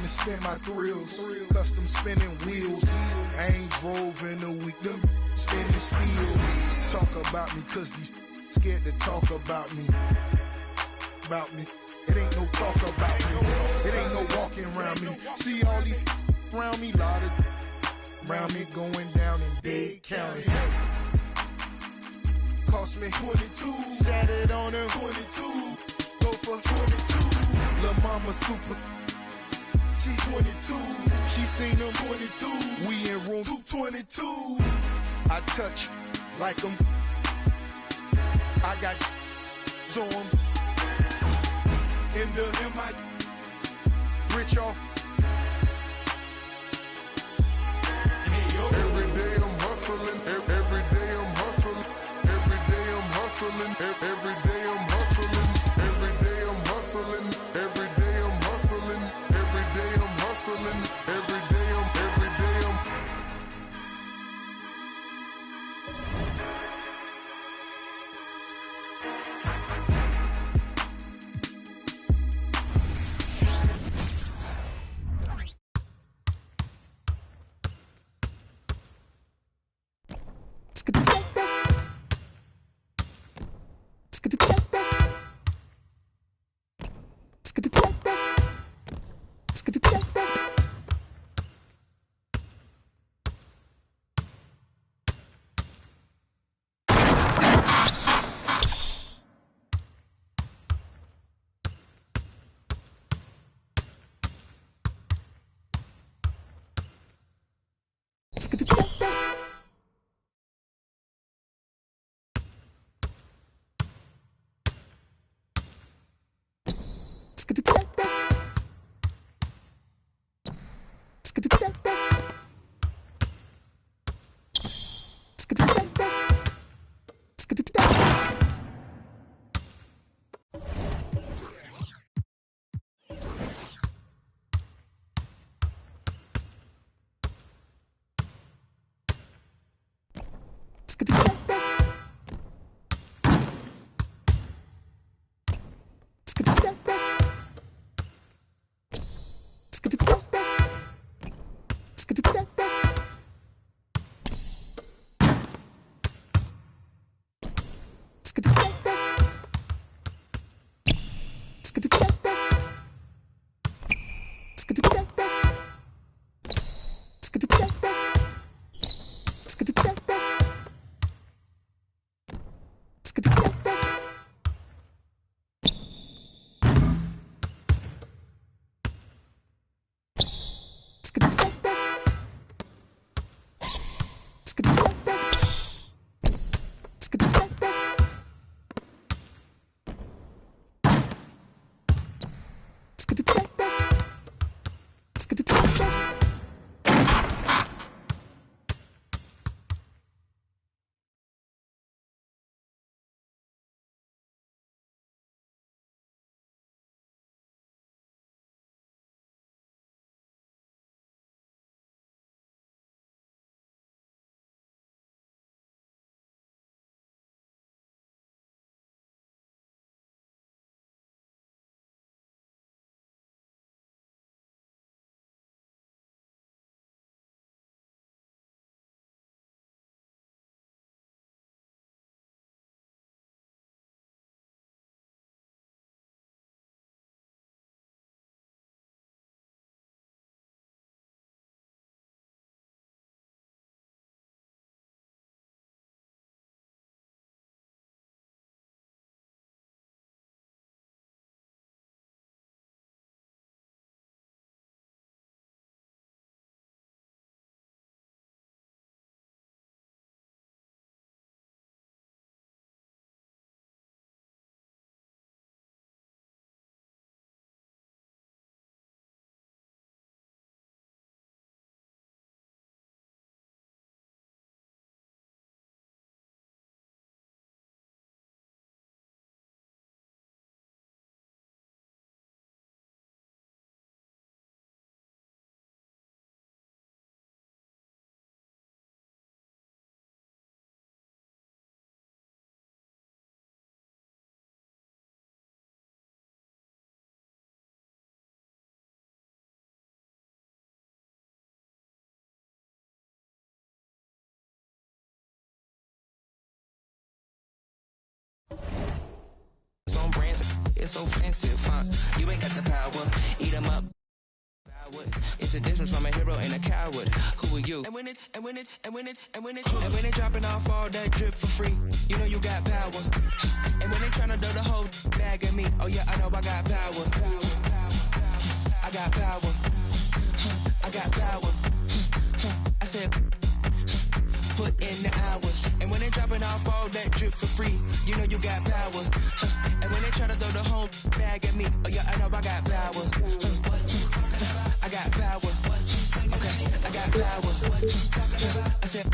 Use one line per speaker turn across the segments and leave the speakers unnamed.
to spend my thrills. Custom spinning wheels. I ain't drove in a week. Them spinning steel. Talk about me, cause these scared to talk about me. About me. It ain't no talk about me. It ain't no walking around me. See all these around me, lot of around me going down in Dade County. Cost me 22, sat it on him 22, go for 22. Lil' mama super, she 22, she seen him 22. We in room 222. I touch like him, I got to him. In my rich off.
Every day I'm hustling, every day I'm hustling, every day I'm hustling, every day I'm hustling, every day I'm hustling, every day I'm hustling, every day I'm hustling, every day I'm
on brands, it's offensive, huh? You ain't got the power, eat 'em up. It's a difference from a hero and a coward. Who are you? And when they dropping off all that drip for free, you know you got power. And when they tryna throw the whole bag at me, oh yeah, I know I got power. I got power. I got power. I said, put in the hours. And when they dropping off all that drip for free, you know you got power. And when they try to throw the whole bag at me, oh yeah, I know I got power. I got power. Okay, I got power. I said,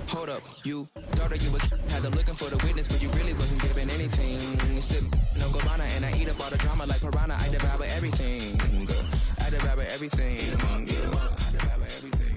hold up, you thought that you was had them looking for the witness, but you really wasn't giving anything. Sip no guarana and I eat up all the drama like piranha. I devour everything. I devour everything. I devour everything.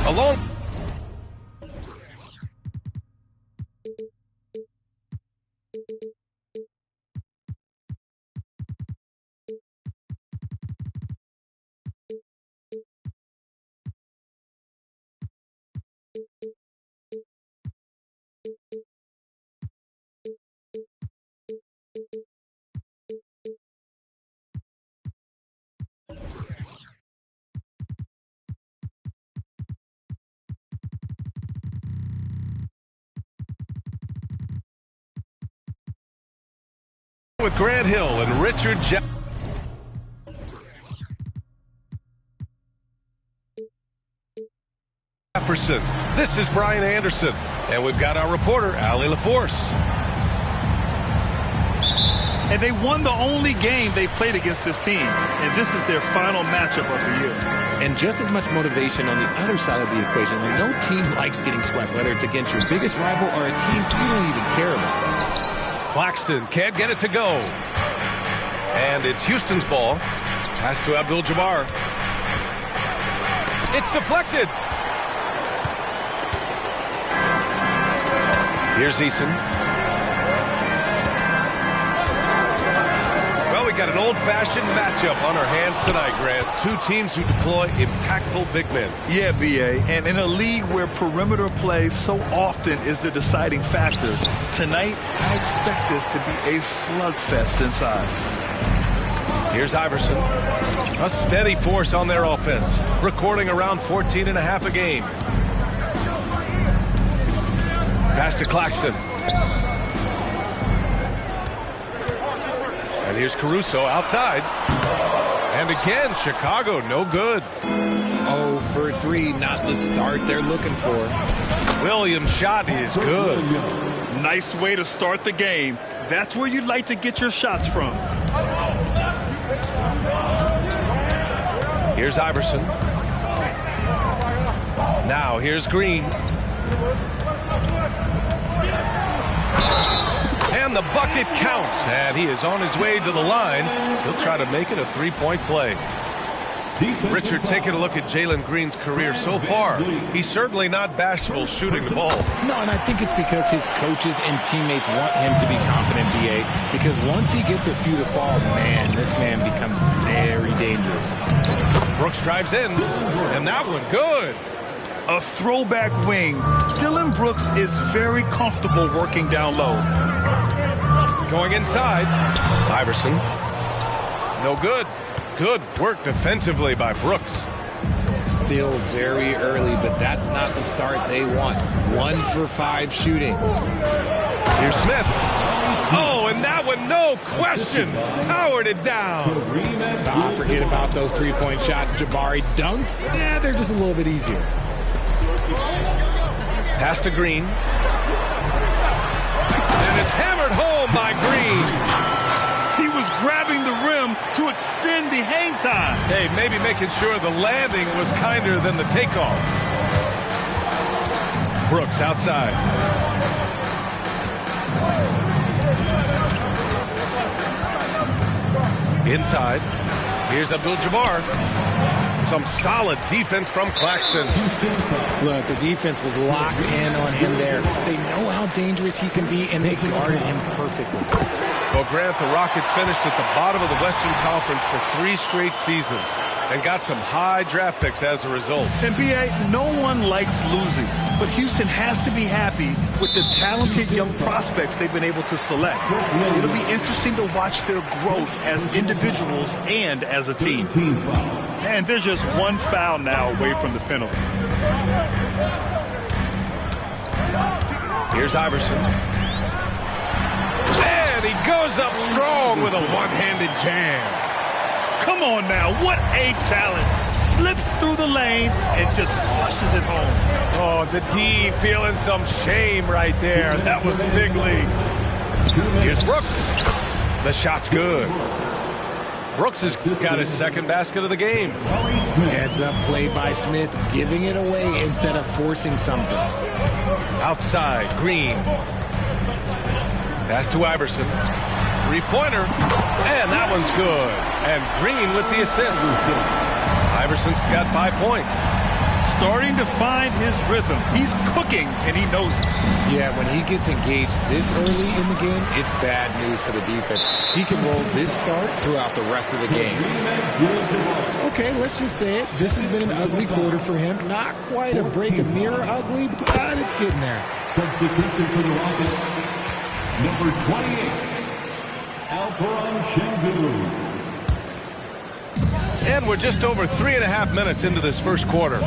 Alone. With Grant Hill and Richard Jefferson. This is Brian Anderson, and we've got our reporter, Allie LaForce.
And they won the only game they played against this team, and this is their final matchup of the year.
And just as much motivation on the other side of the equation. Like, no team likes getting swept, whether it's against your biggest rival or a team you don't even care about.
Claxton can't get it to go. And it's Houston's ball. Pass to Abdul-Jabbar. It's deflected. Here's Eason. Well, we got an old-fashioned matchup on our hands tonight, Grant. Two teams who deploy impactful big men.
Yeah, B.A., and in a league where perimeter play so often is the deciding factor, tonight I expect this to be a slugfest inside.
Here's Iverson. A steady force on their offense, recording around 14.5 a game. Pass to Claxton. And here's Caruso outside. And again, Chicago, no good.
0 for 3, not the start they're looking for.
Williams' shot is good.
Nice way to start the game. That's where you'd like to get your shots from.
Here's Iverson. Now here's Green. And the bucket counts, and he is on his way to the line. He'll try to make it a three-point play. Richard, taking a look at Jalen Green's career so far, he's certainly not bashful shooting the ball.
No, and I think it's because his coaches and teammates want him to be confident, B.A., because once he gets a few to fall, man, this man becomes very dangerous.
Brooks drives in, and that one good.
A throwback wing. Dylan Brooks is very comfortable working down low.
Going inside. Iverson. No good. Good work defensively by Brooks.
Still very early, but that's not the start they want. 1 for 5 shooting.
Here's Smith. Oh, and that one, no question, powered it down.
Forget about those three-point shots. Jabari dunked. Yeah, they're just a little bit easier.
Pass to Green. And it's hammered home by Green.
He was grabbing the rim to extend the hang time.
Hey, maybe making sure the landing was kinder than the takeoff. Brooks outside. Inside. Here's Abdul-Jabbar. Some solid defense from Claxton.
Look, the defense was locked in on him there. They know how dangerous he can be, and they guarded him perfectly.
Well, Grant, the Rockets finished at the bottom of the Western Conference for 3 straight seasons and got some high draft picks as a result.
And B.A., no one likes losing, but Houston has to be happy with the talented young prospects they've been able to select. It'll be interesting to watch their growth as individuals and as a team. And there's just one foul now away from the penalty.
Here's Iverson. And he goes up strong with a one-handed jam.
Come on now, what a talent. Slips through the lane and just flushes it home.
Oh, the D feeling some shame right there. That was big league. Here's Brooks. The shot's good. Brooks has got his second basket of the game.
Heads up play by Smith, giving it away instead of forcing something.
Outside, Green. Pass to Iverson. Three-pointer. And that one's good. And Green with the assist. Iverson's got 5 points.
Starting to find his rhythm. He's cooking, and he knows it.
Yeah, when he gets engaged this early in the game, it's bad news for the defense. He can roll this start throughout the rest of the game. Okay, let's just say it. This has been an ugly quarter for him. Not quite a break a mirror ugly, but it's getting there.
Substitution for the Rockets, number 28, Alperen Sengun.
And we're just over 3.5 minutes into this first quarter.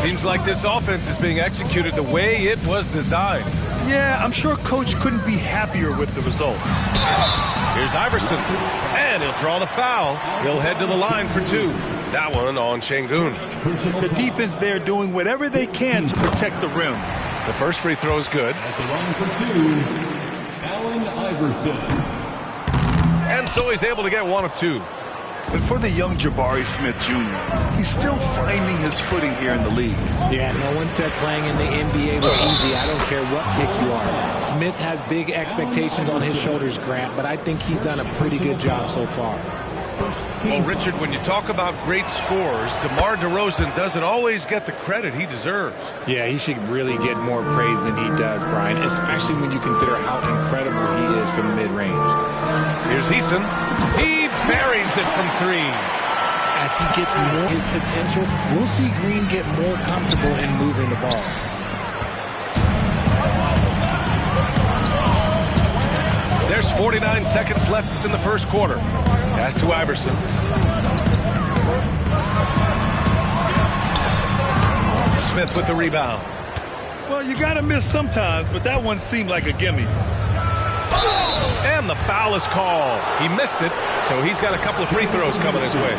Seems like this offense is being executed the way it was designed.
Yeah, I'm sure Coach couldn't be happier with the results.
Here's Iverson, and he'll draw the foul. He'll head to the line for 2. That one on Sengun.
The defense there doing whatever they can to protect the rim.
The first free throw is good.
At the line for 2, Allen Iverson.
And so he's able to get 1 of 2.
But for the young Jabari Smith Jr., he's still finding his footing here in the league.
Yeah, no one said playing in the NBA was easy. I don't care what pick you are. Smith has big expectations on his shoulders, Grant, but I think he's done a pretty good job so far.
Well, Richard, when you talk about great scores, DeMar DeRozan doesn't always get the credit he deserves.
Yeah, he should really get more praise than he does, Brian, especially when you consider how incredible he is from mid-range.
Here's Easton. He buries it from 3.
As he gets more his potential, we'll see Green get more comfortable in moving the ball.
There's 49 seconds left in the first quarter. Pass to Iverson. Smith with the rebound.
Well, you got to miss sometimes, but that one seemed like a gimme.
And the foul is called. He missed it, so he's got a couple of free throws coming his way.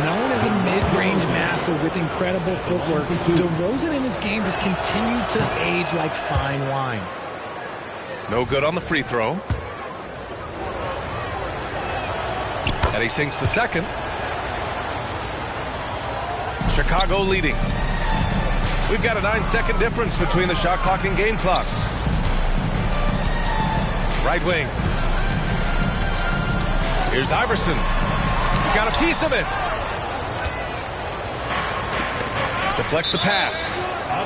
Known as a mid-range master with incredible footwork, DeRozan in this game has continued to age like fine wine.
No good on the free throw. And he sinks the second. Chicago leading. We've got a 9-second difference between the shot clock and game clock. Right wing. Here's Iverson. He got a piece of it. Deflects the pass.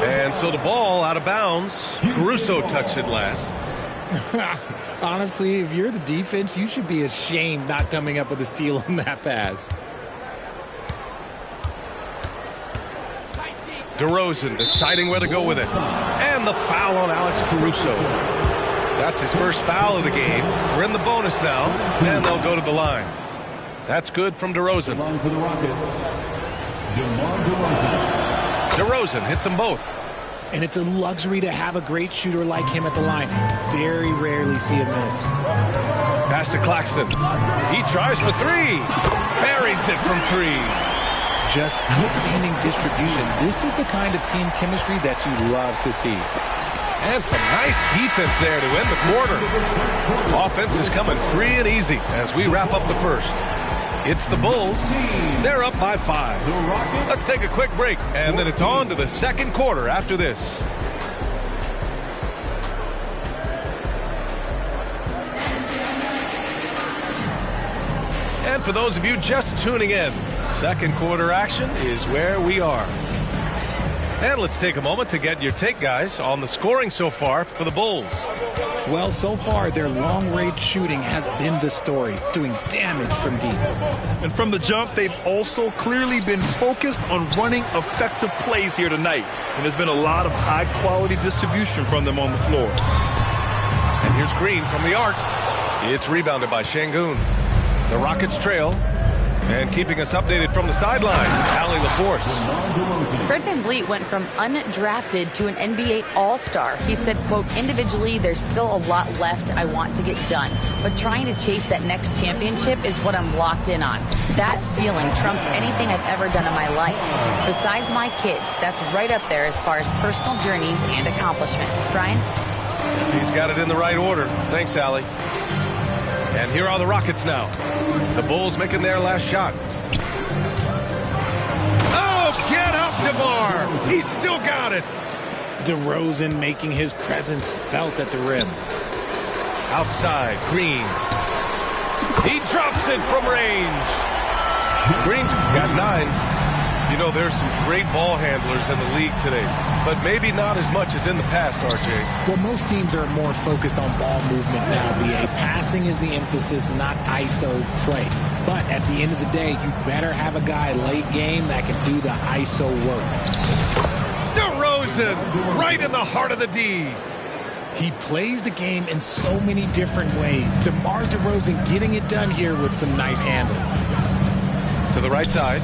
And so the ball out of bounds. Caruso touched it last.
Honestly, if you're the defense, you should be ashamed not coming up with a steal on that pass.
DeRozan deciding where to go with it. And the foul on Alex Caruso. That's his first foul of the game. We're in the bonus now, and they'll go to the line. That's good from DeRozan.
Line for the Rockets, DeMar DeRozan.
DeRozan hits them both.
And it's a luxury to have a great shooter like him at the line. Very rarely see a miss.
Pass to Claxton. He tries for 3. Buries it from 3.
Just outstanding distribution. This is the kind of team chemistry that you love to see.
And some nice defense there to end the quarter. Offense is coming free and easy as we wrap up the first. It's the Bulls. They're up by 5. Let's take a quick break, and then it's on to the second quarter after this. And for those of you just tuning in, second quarter action is where we are. And let's take a moment to get your take, guys, on the scoring so far for the Bulls.
Well, so far, their long-range shooting has been the story, doing damage from deep.
And from the jump, they've also clearly been focused on running effective plays here tonight. And there's been a lot of high-quality distribution from them on the floor.
And here's Green from the arc. It's rebounded by Şengün. The Rockets trail. And keeping us updated from the sideline, Allie LaForce.
Fred VanVleet went from undrafted to an NBA All-Star. He said, quote, individually, there's still a lot left I want to get done, but trying to chase that next championship is what I'm locked in on. That feeling trumps anything I've ever done in my life. Besides my kids, that's right up there as far as personal journeys and accomplishments. Brian?
He's got it in the right order. Thanks, Allie. And here are the Rockets now. The Bulls making their last shot. Oh, get up, DeMar! He's still got it.
DeRozan making his presence felt at the rim.
Outside, Green. He drops it from range. Green's got 9. You know, there's some great ball handlers in the league today, but maybe not as much as in the past, RJ.
Well, most teams are more focused on ball movement now, BA. Passing is the emphasis, not ISO play. But at the end of the day, you better have a guy late game that can do the ISO work.
DeRozan, right in the heart of the D.
He plays the game in so many different ways. DeMar DeRozan getting it done here with some nice handles.
To the right side.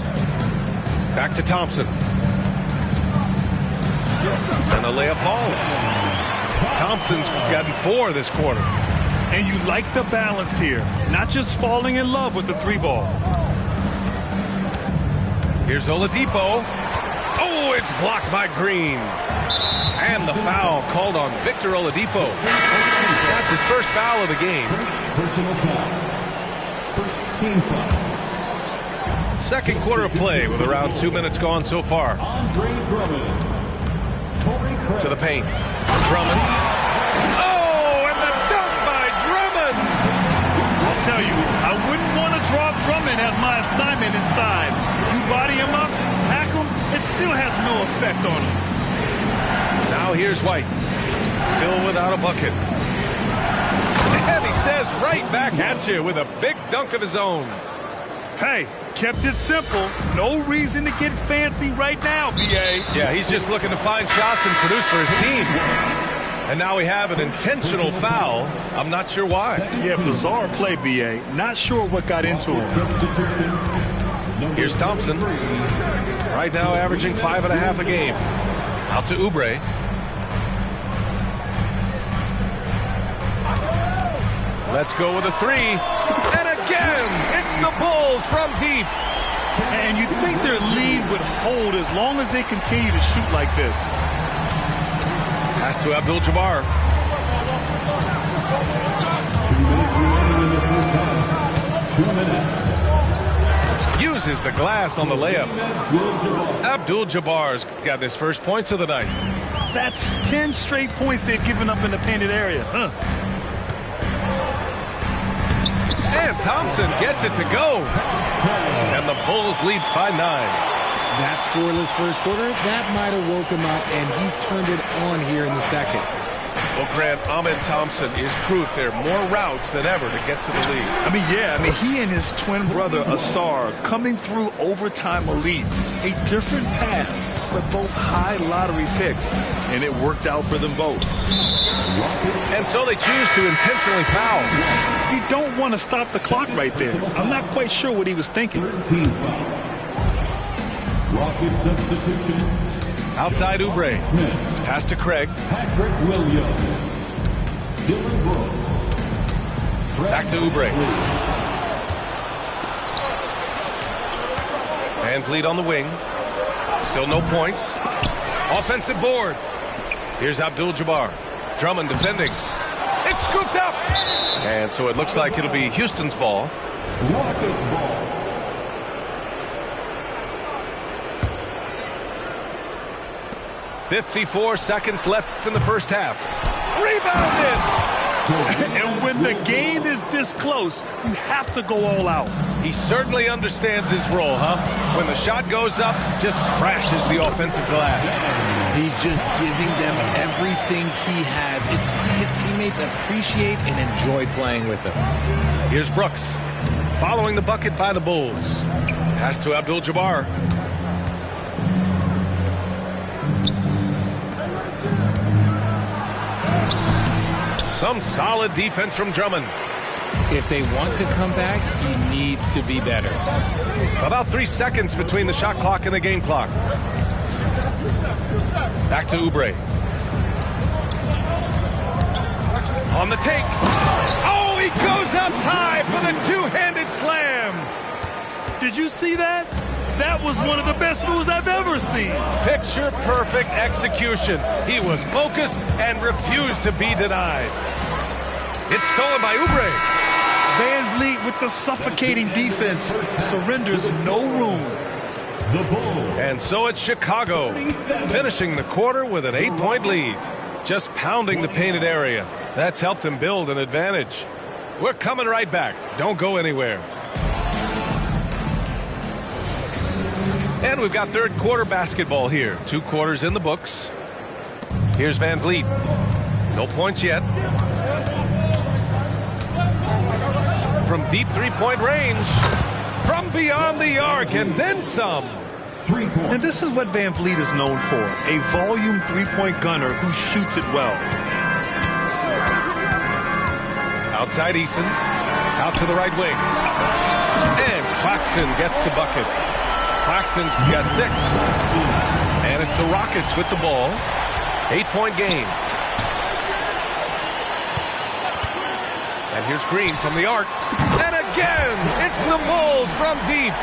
Back to Thompson. And the layup falls. Thompson's gotten 4 this quarter.
And you like the balance here, not just falling in love with the 3-ball.
Here's Oladipo. Oh, it's blocked by Green. And the foul called on Victor Oladipo. That's his first foul of the game.
Personal foul. First team foul.
Second quarter of play with around 2 minutes gone so far.
Andre Drummond.
To the paint. Drummond. Oh, and the dunk by Drummond!
I'll tell you, I wouldn't want to drop Drummond as my assignment inside. You body him up, hack him, it still has no effect on him.
Now here's White. Still without a bucket. And he says right back at you with a big dunk of his own.
Hey, kept it simple. No reason to get fancy right now, BA.
Yeah, he's just looking to find shots and produce for his team. And now we have an intentional foul. I'm not sure why.
Yeah, bizarre play, BA. Not sure what got into him.
Here's Thompson. Right now averaging 5.5 a game. Out to Oubre. Let's go with a 3. And again, it's the Bulls from deep.
And you'd think their lead would hold as long as they continue to shoot like this.
Pass to Abdul-Jabbar.
2 minutes remaining in the first half. 2 minutes.
Uses the glass on the layup. Abdul-Jabbar's got his first points of the night.
That's 10 straight points they've given up in the painted area.
And Thompson gets it to go. And the Bulls lead by 9.
That scoreless first quarter, that might have woke him up, and he's turned it on here in the second.
Well, Grant, Ahmed Thompson is proof there are more routes than ever to get to the lead.
I mean, he and his twin brother, Asar, coming through overtime elite. A different path, but both high lottery picks, and it worked out for them both.
And so they choose to intentionally foul.
You don't want to stop the clock right there. I'm not quite sure what he was thinking.
Rocket substitution.
Outside Oubre. Pass to Craig.
Patrick Williams. Dylan Brooks.
Back to Oubre. VanVleet on the wing. Still no points. Offensive board. Here's Abdul-Jabbar. Drummond defending. It's scooped up. And so it looks like it'll be Houston's ball.
Rockets ball.
54 seconds left in the first half. Rebounded!
And when the game is this close, you have to go all out.
He certainly understands his role, huh? When the shot goes up, just crashes the offensive glass.
He's just giving them everything he has. It's what his teammates appreciate and enjoy playing with him.
Here's Brooks, following the bucket by the Bulls. Pass to Abdul-Jabbar. Some solid defense from Drummond.
If they want to come back, he needs to be better.
About 3 seconds between the shot clock and the game clock. Back to Oubre. On the take. Oh, he goes up high for the two-handed slam.
Did you see that? That was one of the best moves I've ever seen.
Picture-perfect execution. He was focused and refused to be denied. It's stolen by Oubre.
Van Vliet with the suffocating defense surrenders no room.
The Bulls.
And so it's Chicago, finishing the quarter with an 8-point lead. Just pounding the painted area. That's helped him build an advantage. We're coming right back. Don't go anywhere. And we've got third quarter basketball here. 2 quarters in the books. Here's Van Vliet. No points yet. From deep three-point range. From beyond the arc and then some.
And this is what Van Vliet is known for. A volume three-point gunner who shoots it well.
Outside Eason. Out to the right wing. And Claxton gets the bucket. Claxton's got 6. And it's the Rockets with the ball. 8-point game. And here's Green from the arc. And again, it's the Bulls from deep.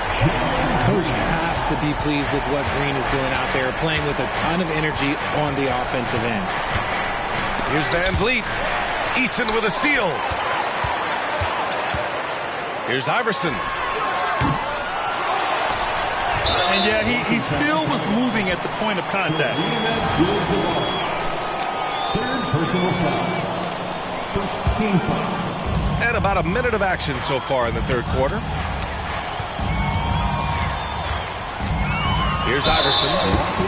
Coach has to be pleased with what Green is doing out there, playing with a ton of energy on the offensive end.
Here's Van Vliet. Eason with a steal. Here's Iverson.
And yeah, he still was moving at the point of contact.
Third personal foul. First team foul.
And about a minute of action so far in the third quarter. Here's Iverson.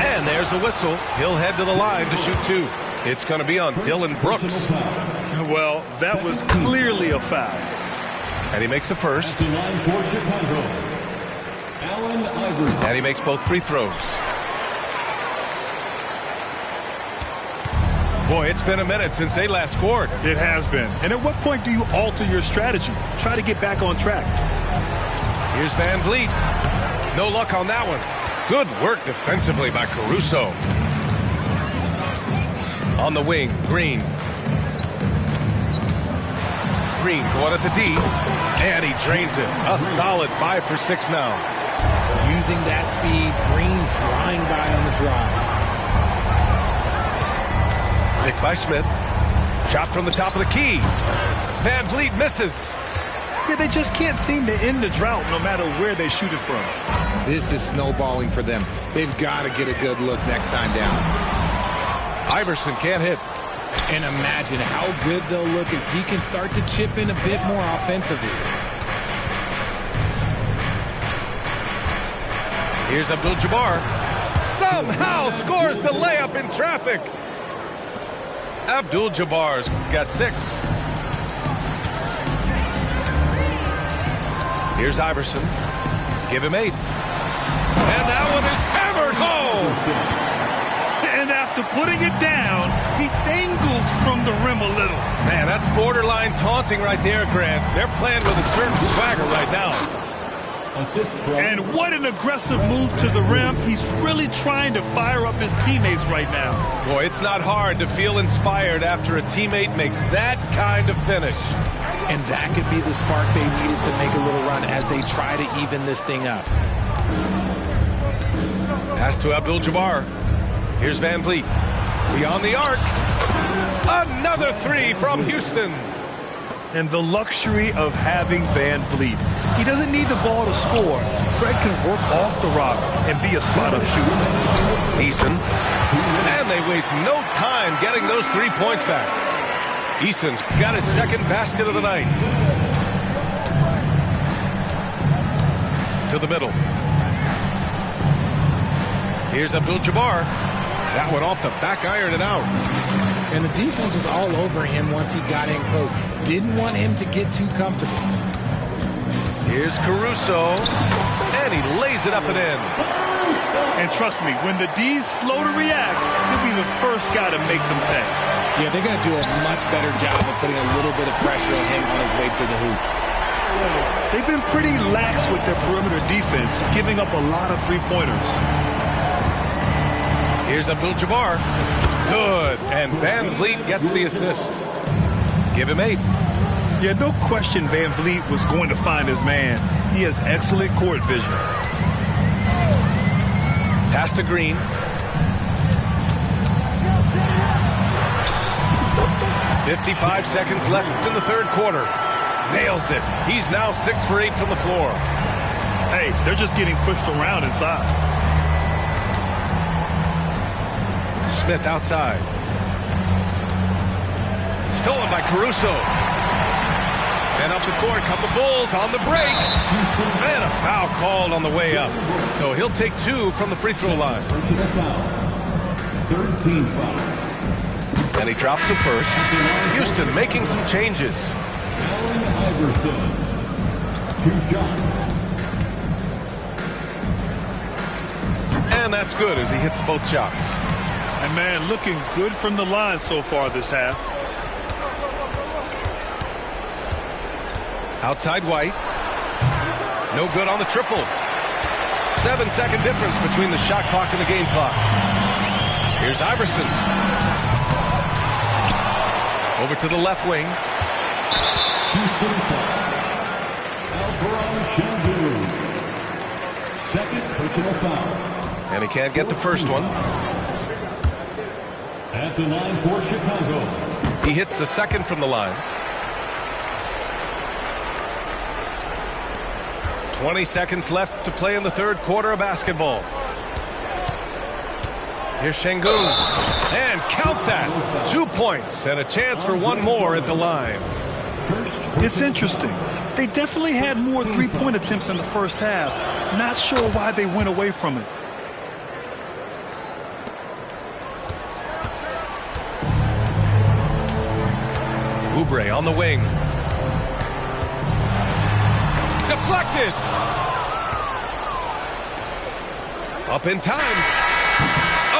And there's a whistle. He'll head to the line to shoot 2. It's going to be on Dylan Brooks.
Well, that was clearly a foul.
And he makes the first.
At the line for Chicago, Allen Iverson.
And he makes both free throws. Boy, it's been a minute since they last scored.
It has been. And at what point do you alter your strategy? Try to get back on track.
Here's Van Vliet. No luck on that one. Good work defensively by Caruso. On the wing, Green. Green going at the D. And he drains it. A solid 5 for 6 now.
Using that speed, Green flying by on the drive.
Pick by Smith. Shot from the top of the key. Van Vliet misses.
Yeah, they just can't seem to end the drought no matter where they shoot it from.
This is snowballing for them. They've got to get a good look next time down.
Iverson can't hit.
And imagine how good they'll look if he can start to chip in a bit more offensively.
Here's Abdul-Jabbar. Somehow scores the layup in traffic. Abdul-Jabbar's got 6. Here's Iverson. Give him 8. And that one is hammered home.
And after putting it down, he dangles from the rim a little.
Man, that's borderline taunting right there, Grant. They're playing with a certain swagger right now.
And what an aggressive move to the rim. He's really trying to fire up his teammates right now.
Boy, it's not hard to feel inspired after a teammate makes that kind of finish.
And that could be the spark they needed to make a little run as they try to even this thing up.
Pass to Abdul-Jabbar. Here's Van Vliet. Beyond the arc. Another 3 from Houston.
And the luxury of having Van Vliet. He doesn't need the ball to score. Fred can work off the rock and be a spot-up shooter.
Eason. And they waste no time getting those 3 points back. Eason's got his second basket of the night. To the middle. Here's Abdul-Jabbar. That one off the back iron and out.
And the defense was all over him once he got in close. Didn't want him to get too comfortable.
Here's Caruso. And he lays it up and in.
And trust me, when the D's slow to react, he'll be the first guy to make them pay.
Yeah, they're going to do a much better job of putting a little bit of pressure on him on his way to the hoop.
They've been pretty lax with their perimeter defense, giving up a lot of three-pointers.
Here's Abdul-Jabbar. Good. And Van Vliet gets the assist. Give him 8.
Yeah, no question Van Vliet was going to find his man. He has excellent court vision.
Pass to Green. "55 seconds left in the third quarter. Nails it. He's now 6 for 8 from the floor.
Hey, they're just getting pushed around inside.
Smith outside. Stolen by Caruso. And up the court come the Bulls on the break. And a foul called on the way up. So he'll take 2 from the free throw line.
Personal foul. 13 foul.
And he drops the first. Houston making some changes.
Allen Iverson. 2 shots.
And that's good as he hits both shots.
And man, looking good from the line so far this half.
Outside White. No good on the triple. 7-second difference between the shot clock and the game clock. Here's Iverson. Over to the left wing.
Houston foul. Alperen Sengun. Second personal foul.
And he can't get the first one.
At the line for Chicago.
He hits the second from the line. 20 seconds left to play in the third quarter of basketball. Here's Sengun. And count that. 2 points and a chance for one more at the line.
It's interesting. They definitely had more three-point attempts in the first half. Not sure why they went away from it.
Oubre on the wing. Deflected. Up in time.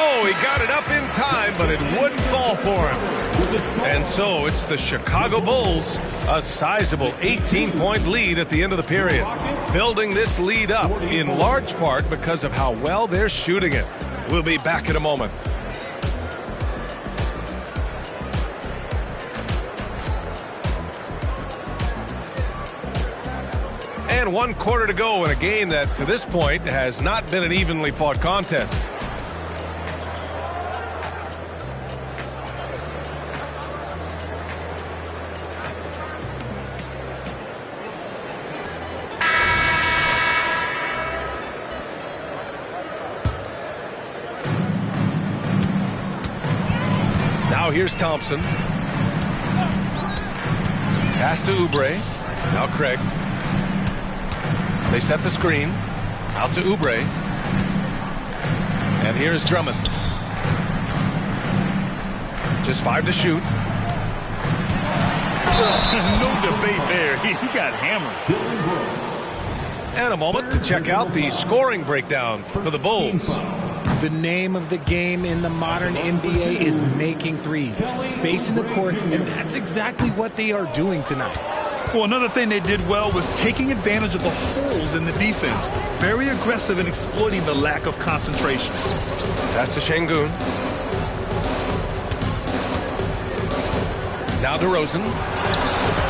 Oh, he got it up in time, but it wouldn't fall for him. And so it's the Chicago Bulls, a sizable 18-point lead at the end of the period. Building this lead up in large part because of how well they're shooting it. We'll be back in a moment. And 1 quarter to go in a game that, to this point, has not been an evenly fought contest. Now here's Thompson. Pass to Oubre. Now Craig. They set the screen. Out to Oubre. And here's Drummond. Just 5 to shoot.
No debate there. He got hammered.
And a moment to check out the scoring breakdown for the Bulls.
The name of the game in the modern NBA is making threes. Spacing the court, and that's exactly what they are doing tonight.
Well, another thing they did well was taking advantage of the holes in the defense. Very aggressive in exploiting the lack of concentration.
Pass to Sengun. Now DeRozan.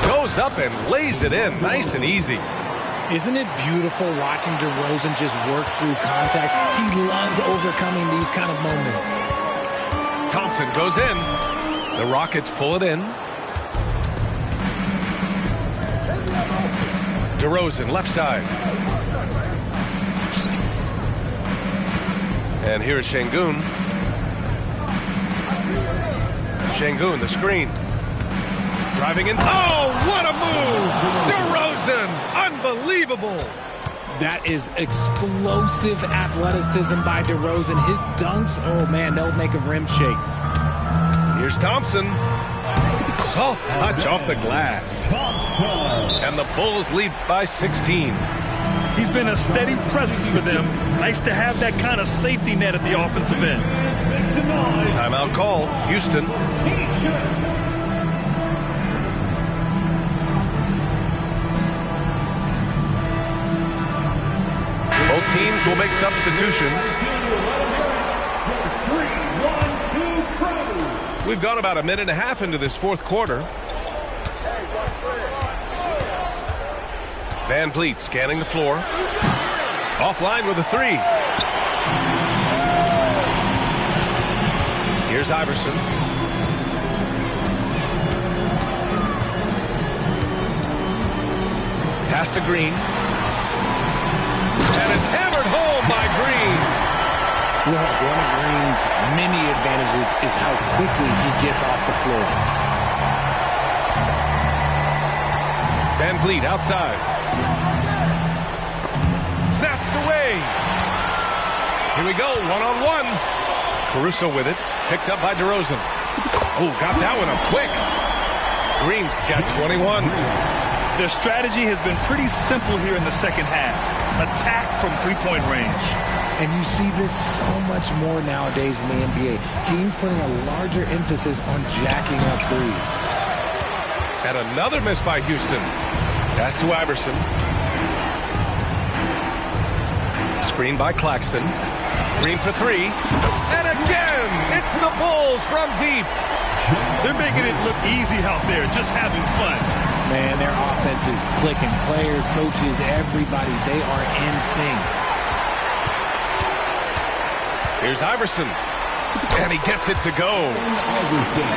Goes up and lays it in nice and easy.
Isn't it beautiful watching DeRozan just work through contact? He loves overcoming these kind of moments.
Thompson goes in. The Rockets pull it in. DeRozan, left side. And here's Şengün. Şengün, the screen. Driving in. Oh, what a move! DeRozan, unbelievable!
That is explosive athleticism by DeRozan. His dunks, oh man, they'll make a rim shake.
Here's Thompson. Soft touch off the glass. And the Bulls lead by 16.
He's been a steady presence for them. Nice to have that kind of safety net at the offensive end.
Timeout call, Houston. Both teams will make substitutions. We've gone about a minute and a half into this fourth quarter. Van Vliet scanning the floor. Offline with a three. Here's Iverson. Pass to Green. And it's hammered home by Green.
Well, one of Green's many advantages is how quickly he gets off the floor.
Van Vliet outside. Snatched away. Here we go, one-on-one. Caruso with it, picked up by DeRozan. Oh, got that one up quick. Green's got 21.
Their strategy has been pretty simple here in the second half. Attack from three-point range.
And you see this so much more nowadays in the NBA. Teams putting a larger emphasis on jacking up threes.
And another miss by Houston. Pass to Iverson. Screen by Claxton. Green for three. And again, it's the Bulls from deep.
They're making it look easy out there, just having fun.
Man, their offense is clicking. Players, coaches, everybody, they are in sync.
Here's Iverson. And he gets it to go.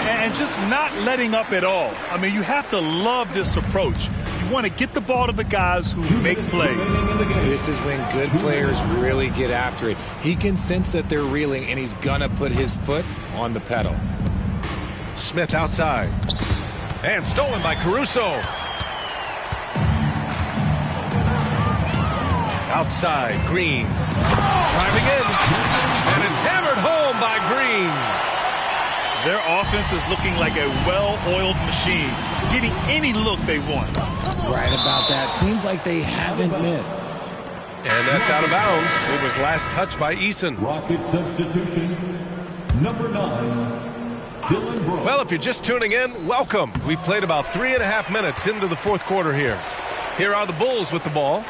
And just not letting up at all. I mean, you have to love this approach. You want to get the ball to the guys who make plays.
This is when good players really get after it. He can sense that they're reeling, and he's going to put his foot on the pedal.
Smith outside. And stolen by Caruso. Outside, Green. Driving in. And it's hammered home by Green.
Their offense is looking like a well-oiled machine, getting any look they want.
Right about that. Seems like they haven't missed.
And that's out of bounds. It was last touched by Eason.
Rocket substitution, number 9.
Well, if you're just tuning in, welcome. We've played about 3.5 minutes into the fourth quarter here. Here are the Bulls with the ball.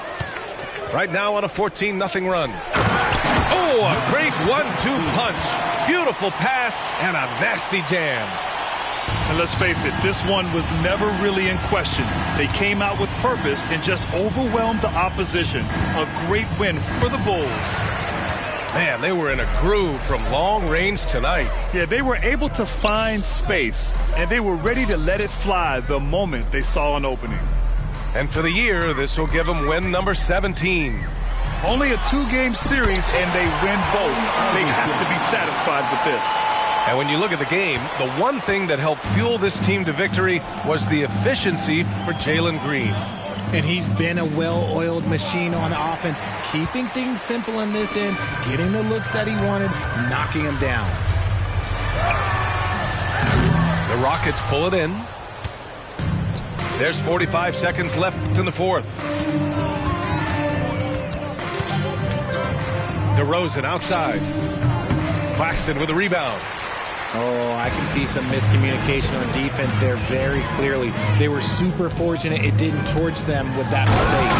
Right now on a 14-0 run. Oh, a great 1-2 punch. Beautiful pass and a nasty jam.
And let's face it, this one was never really in question. They came out with purpose and just overwhelmed the opposition. A great win for the Bulls.
Man, they were in a groove from long range tonight.
Yeah, they were able to find space, and they were ready to let it fly the moment they saw an opening.
And for the year, this will give them win number 17.
Only a 2-game series, and they win both. They have to be satisfied with this.
And when you look at the game, the one thing that helped fuel this team to victory was the efficiency for Jalen Green.
And he's been a well-oiled machine on offense, keeping things simple in this end, getting the looks that he wanted, knocking them down.
The Rockets pull it in. There's 45 seconds left in the fourth. DeRozan outside. Claxton with a rebound.
Oh, I can see some miscommunication on defense there very clearly. They were super fortunate it didn't torch them with that mistake.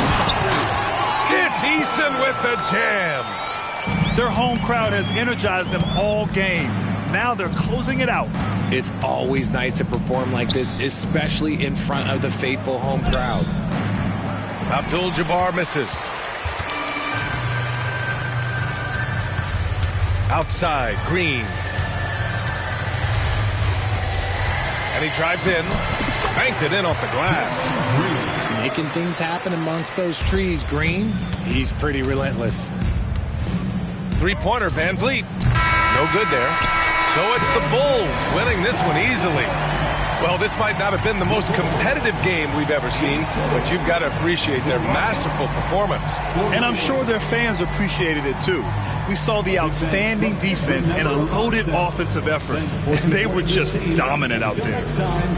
It's Eason with the jam.
Their home crowd has energized them all game. Now they're closing it out.
It's always nice to perform like this, especially in front of the faithful home crowd.
Abdul-Jabbar misses. Outside, Green. And he drives in. Banked it in off the glass.
making things happen amongst those trees. Green, he's pretty relentless.
Three-pointer, Van Vliet. No good there. So it's the Bulls winning this one easily. Well, this might not have been the most competitive game we've ever seen, but you've got to appreciate their masterful performance.
And I'm sure their fans appreciated it too. We saw the outstanding defense and a loaded offensive effort. They were just dominant out there.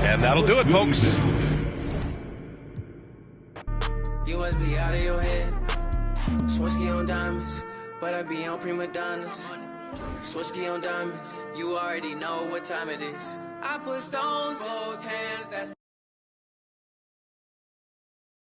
And that'll do it, folks.
You must be out of your head. Swirsky on diamonds, but I be on prima donnas. Swirsky on diamonds, you already know what time it is. I put stones, both hands, that's